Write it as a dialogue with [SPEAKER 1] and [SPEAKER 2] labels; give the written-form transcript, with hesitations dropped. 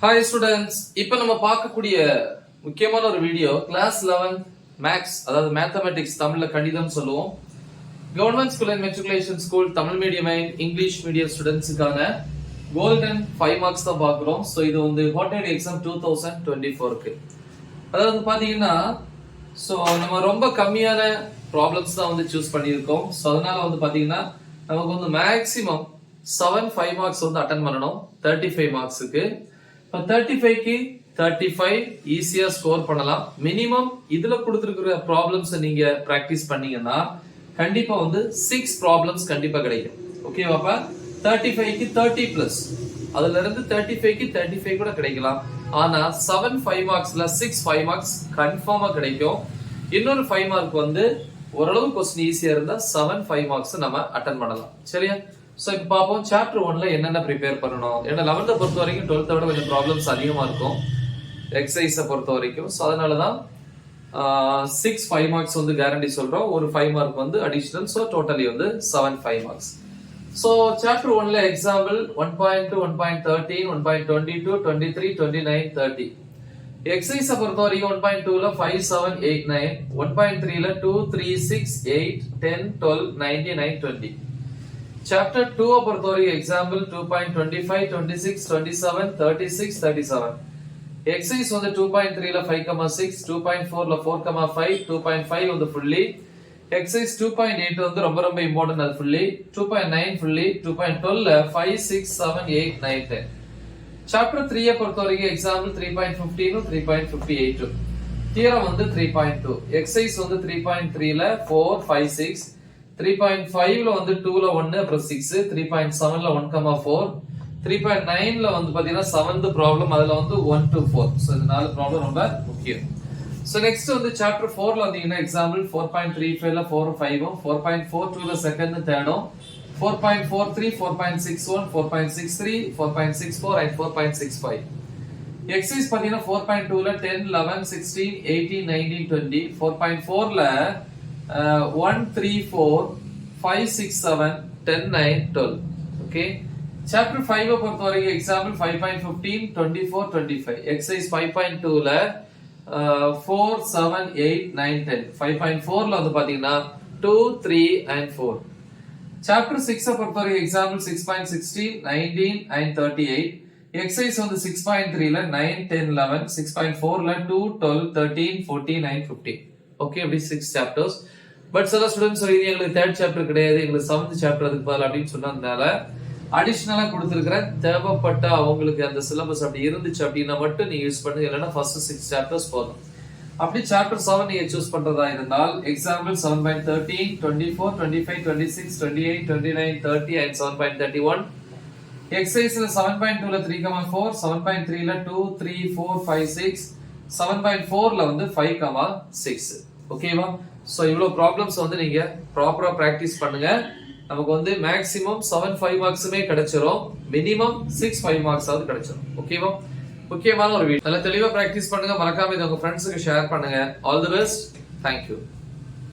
[SPEAKER 1] Hi students, இப்போ நம்ம பார்க்கக்கூடிய முக்கியமான ஒரு வீடியோ கிளாஸ் 11 மேக்ஸ், அதாவது மேத்தமெட்டிக்ஸ், தமிழ்ல கணிதம் சொல்லுவோம். Government school and matriculation school Tamil medium and English medium ஸ்டூடெண்ட்ஸுக்கான கோல்டன் 5 மார்க்ஸ் தான் பார்க்குறோம். ஸோ இது வந்து குவார்டர்லி எக்ஸாம் 2024க்கு. அதாவது பாத்தீங்கன்னா ஸோ நம்ம ரொம்ப கம்மியான ப்ராப்ளம்ஸ் தான் வந்து சூஸ் பண்ணியிருக்கோம். ஸோ அதனால வந்து பாத்தீங்கன்னா நமக்கு வந்து மேக்ஸிமம் 5 மார்க்ஸ் வந்து அட்டன் பண்ணணும் 35 மார்க்ஸுக்கு. இப்போ 35க்கு 35 ஈஸியா ஸ்கோர் பண்ணலாம். மினிமம் இதுல கொடுத்துருக்கிற ப்ராப்ளம்ஸ் நீங்க பிராக்டிஸ் பண்ணீங்கன்னா கண்டிப்பா வந்து 6 ப்ராப்ளம்ஸ் கண்டிப்பா கிடைக்கும். ஓகேவாப்பா? 35க்கு 30 பிளஸ், அதுல இருந்து 35க்கு 35 கூட கிடைக்கலாம். ஆனா 5 மார்க்ஸ்ல 5 மார்க்ஸ் கன்ஃபார்மா கிடைக்கும். இன்னொரு 5 மார்க் வந்து ஓரளவு கொஸ்டின் ஈஸியா இருந்தா 5 மார்க்ஸ் நம்ம அட்டன் பண்ணலாம். சரியா? சோ இப்போ பாப்போம் சாப்டர் 1ல என்னென்ன ப்ரிப்பேர் பண்ணணும். ஏன்னா 11th பொறுத்த வரைக்கும் 12th விட கொஞ்சம் ப்ராப்ளம்ஸ் அதிகமா இருக்கும் எக்ஸசைஸை பொறுத்த வரைக்கும். ஸோ அதனாலதான் 5 மார்க்ஸ் வந்து கேரண்டி சொல்றோம். ஒரு 5 மார்க் வந்து அடிஷனல். ஸோ டோட்டலி வந்து 5 மார்க்ஸ். ஸோ சாப்டர் 1ல எக்ஸாம்பிள் 1.2, 1.13, 1.22, 23, 29, 30. எக்ஸசைஸை பொறுத்த வரைக்கும் 1.2ல 5, 7, 8, 9, 1.3ல 2, 3, 6, 8, 10, 12, 19, 20. Chapter 2 பொறுத்த வரைக்கும் எக்ஸாம்பிள் 2.25, 26, 27, 36, 37. எக்ஸசைஸ் வந்து 2.3ல 5,6, 2.4ல 4,5, 2.5 வந்து ஃபுல்லி. எக்ஸசைஸ் 2.8 வந்து ரொம்ப ரொம்ப இம்பார்ட்டன்ட், அது ஃபுல்லி. 2.9 ஃபுல்லி. 2.12ல 5, 6, 7, 8, 9, 10. சாப்டர் 3 பொறுத்த வரைக்கும் எக்ஸாம்பிள் 3.15, 3.58. தியரம் வந்து 3.2. எக்ஸசைஸ் வந்து 3.3ல 4, 5, 6. 3.5ல வந்து 2ல 1 அப்புறம் 6, 3.7ல 1,4, 3.9ல வந்து பாத்தீங்கன்னா 7th ப்ராப்ளம், அதுல வந்து 1 to 4. சோ இந்த 4 ப்ராப்ளம் ரொம்ப முக்கியம். சோ நெக்ஸ்ட் வந்து சாப்டர் 4ல வந்தீங்கன்னா எக்ஸாம்பிள் 4.35ல 4, 5, 4.42ல செகண்ட், தேர்டும், 4.43, 4.61, 4.63, 4.64 and 4.65. எக்ஸசைஸ் பாத்தீங்கன்னா 4.2ல 10, 11, 16, 18, 19, 20. 4.4ல 1, 3, 4, 5, 6, 7, 10, 9, 12. ஓகே. சாப்டர் 5 பொறுத்த வரைக்கும் எக்ஸாம்பிள் 5.15, 24, 25. எக்ஸசைஸ் 5.2ல 4, 7, 8, 9, 10. 5.4ல வந்து பாத்தீங்கன்னா 2, 3 and 4. சாப்டர் 6 பொறுத்த வரைக்கும் எக்ஸாம்பிள் 6.16, 19 and 38. எக்ஸசைஸ் வந்து 6.3ல 9, 10, 11. 6.4ல 2, 12, 13, 14 and 15. ஓகே, அப்படி 6 சாப்டர்ஸ். பட் சில ஸ்டூடெண்ட்ஸ் இது எங்களுக்கு 3rd சாப்டர் கிடையாது, எங்களுக்கு 7th சாப்டர் அதுக்கு பதில் அப்படின்னு சொன்னதுனால அடிஷனலா கொடுத்திருக்கிற தேவைப்பட்ட அவங்களுக்கு அந்த சிலபஸ் அப்படி இருந்துச்சு அப்படின்னா மட்டும் நீங்க யூஸ் பண்ணுங்க. இல்லைன்னா ஃபர்ஸ்ட் 6 சாப்டர்ஸ் போதும். அப்படி சாப்டர் 7 நீங்க சூஸ் பண்றதா இருந்தால் எக்ஸாம்பிள் 7.13, 24, 25, 26, 28, 29, 30 and 7.31. எக்ஸசைஸ்ல 7.2ல 3,4, 7.3ல 2, 3, 4, 5, 6, 7.4ல வந்து 5,6. ஓகேவா? சோ இவ்வளவு ப்ராப்ளம்ஸ் வந்து நீங்க ப்ராப்பரா பிராக்டிஸ் பண்ணுங்க. நமக்கு வந்து மேக்ஸிமம் 5 மார்க்ஸுமே கிடைச்சிரும். மினிமம் 5 மார்க்ஸ் ஆவது கிடைச்சிரும். ஓகேவா? முக்கியமான ஒரு வீடியோ. நல்லா தெளிவா பிராக்டிஸ் பண்ணுங்க. மறக்காம இதை உங்க ஃப்ரெண்ட்ஸுக்கு ஷேர் பண்ணுங்க. All the best. தேங்க்யூ.